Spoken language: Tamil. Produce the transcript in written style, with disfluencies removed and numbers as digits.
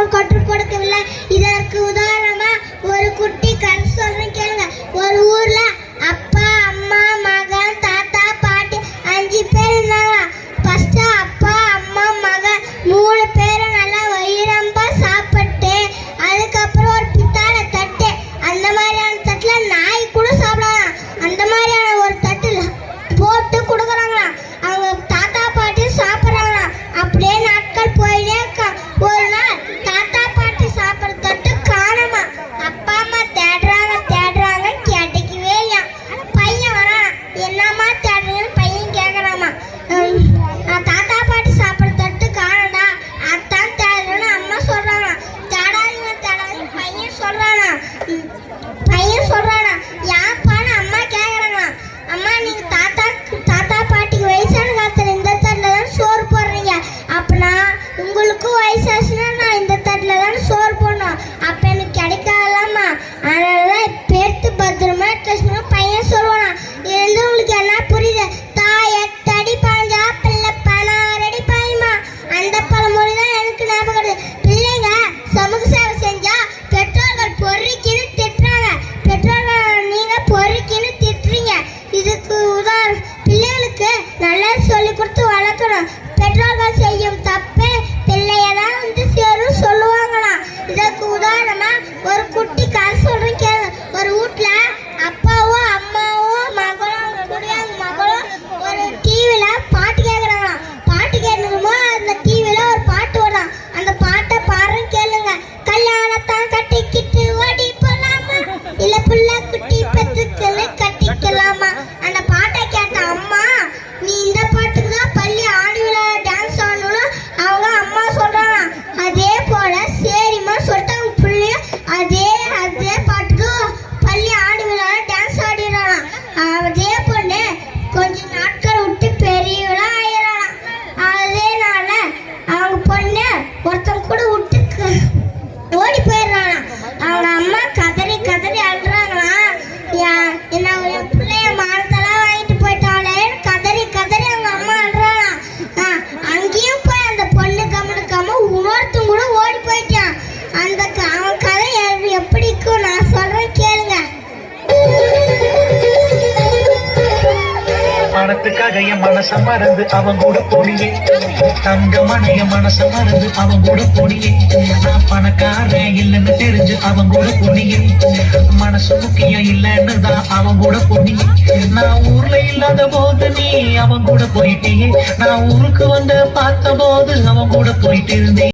பெற்றோர்கள் கற்றுக் கொடுக்கவில்லை. இதற்கு உதாரணமா ஒரு குட்டி கதை சொல்றேன் கேளுங்க. ஒரு ஊர்ல அப்பா, அம்மா, மகன், தாத்தா, பாட்டி 5 பேர் இருந்தாங்க. ஃபர்ஸ்ட் அப்பா, அம்மா, மகன் 3 பேரும் நல்லா வயிறம்ப சாப்பிட்டு, அதுக்கப்புறம் ஒரு பித்தாள தட்டு, அந்த மாதிரியான தட்டுல நாய் கூட சாப்பிடலாம். அந்த மாதிரியான ஒரு தட்டுல போட்டு கொடுக்குறாங்களா. அவங்க தாத்தா பாட்டி சாப்பிட்றாங்களா. அப்படியே நாட்கள் போயிட்டே இருக்கா. ஒரு நாள் தாத்தா பாட்டி சாப்பிட்ற தட்டு காணுமா. அப்பா அம்மா தேடுறாங்க கிடைக்கவே இல்லையா. பையன் வரான், என்னம்மா தேடுறீங்கன்னு பையன் கேட்கறாமா. தாத்தா பாட்டி சாப்பிட்ற தட்டு காணடா, அதான் தேடுறேன்னு அம்மா சொல்றாங்க. தேடாதீங்க பையன் சொல்றானா. யாப்பான்னு அம்மா கேட்கறாங்களா. அம்மா நீங்க தாத்தா பாட்டிக்கு வயசான காலத்துல இந்த தட்டுல தான் சோறு போடுறீங்க. அப்பனா உங்களுக்கும் வயசாச்சுன்னா நான் இந்த தட்டுல தான் சோறு போடணும். அப்ப எனக்கு கிடைக்காதலாமா. அதனாலதான் பேர்த்து பத்திரமா எடுத்து பையன் சொல்லுவானா. இது உங்களுக்கு என்ன புரியுது? தாய் 8 அடி பாஞ்சா பிள்ளை 16 அடி பாயுமா. அந்த பழமொழி தான் எனக்கு ஞாபகம் வருது. பிள்ளைங்க சமூக சேவை செஞ்சா பெற்றோர்கள் பொறுக்கின்னு திட்டுறாங்க. பெற்றோர்கள் நீங்க பொறுக்கின்னு திட்டுறீங்க. இதுக்கு உதாரணம் பிள்ளைகளுக்கு நல்லா சொல்லி கொடுத்து வளர்க்கணும். பெற்றோர்கள் செய்யும் தப்பு பிள்ளையதான் சேரும் சொல்லுவாங்களாம். இதற்கு உதாரணமா ஒரு குட்டி கதை சொல்றேன் கேளு. ஒரு வீட்டுல அப்பாவும் அம்மாவும் மகளும் ஒரு டிவில பாட்டு கேட்கறாங்களாம். பாட்டு கேட்கணுமோ அந்த டிவில ஒரு பாட்டு வரும். அந்த பாட்டை பாடுறேன் கேளுங்க. கல்யாணத்தான் கட்டிக்கிட்டு ஓடி போலாமா, இல்ல புள்ள குட்டி பெத்துக்களை கட்டிக்கலாமா. அந்த பாட்டை கேட்ட அம்மா, நீ இந்த பாட்டுக்கு தான் பள்ளி ஆடி விழா டான்ஸ் ஆடணும் அவங்க அம்மா சொல்றாங்க. அதே போல சரிம்மா சொல்லிட்டு அவங்க பிள்ளையும் அதே பாட்டுக்கு பள்ளி ஆடி விழா டான்ஸ் ஆடிடுறாங்க. அதே பொண்ணு கொஞ்ச நாட்கள் விட்டு பெரிய விழா ஆயிடலாம். அதேனால அவங்க பொண்ணு ஒருத்தன் கூட விட்டு ஓடி போயிடுறாங்க. அவங்க அம்மா கதறி அழுறாங்களா. என்ன என் பிள்ளைய மானத்தெல்லாம் வாங்கிட்டு போயிட்டாலே கதறி அவங்க அம்மா அழுறாங்க. அங்கேயும் போய் அந்த பொண்ணு கவனிக்காம இன்னொருத்தன் கூட ஓடி போயிட்டான். அவன் கதை எப்படி இருக்கும் நான் சொல்றேன் கேளுங்க. பணத்துக்காக என் மனச மறந்து அவன் கூட போனியே, தங்கமான என் மனச மறந்து அவன் கூட போனியே. நான் பணக்காரன் இல்லைன்னு தெரிஞ்சு அவன் கூட போனியே, மனசு முக்கியம் இல்லைன்னு தான் அவன் கூட போனியே. நான் ஊர்ல இல்லாத போது நீ அவன் கூட போயிட்டே, நான் ஊருக்கு வந்து பார்த்த போது அவன் கூட போயிட்டு இருந்தேன்.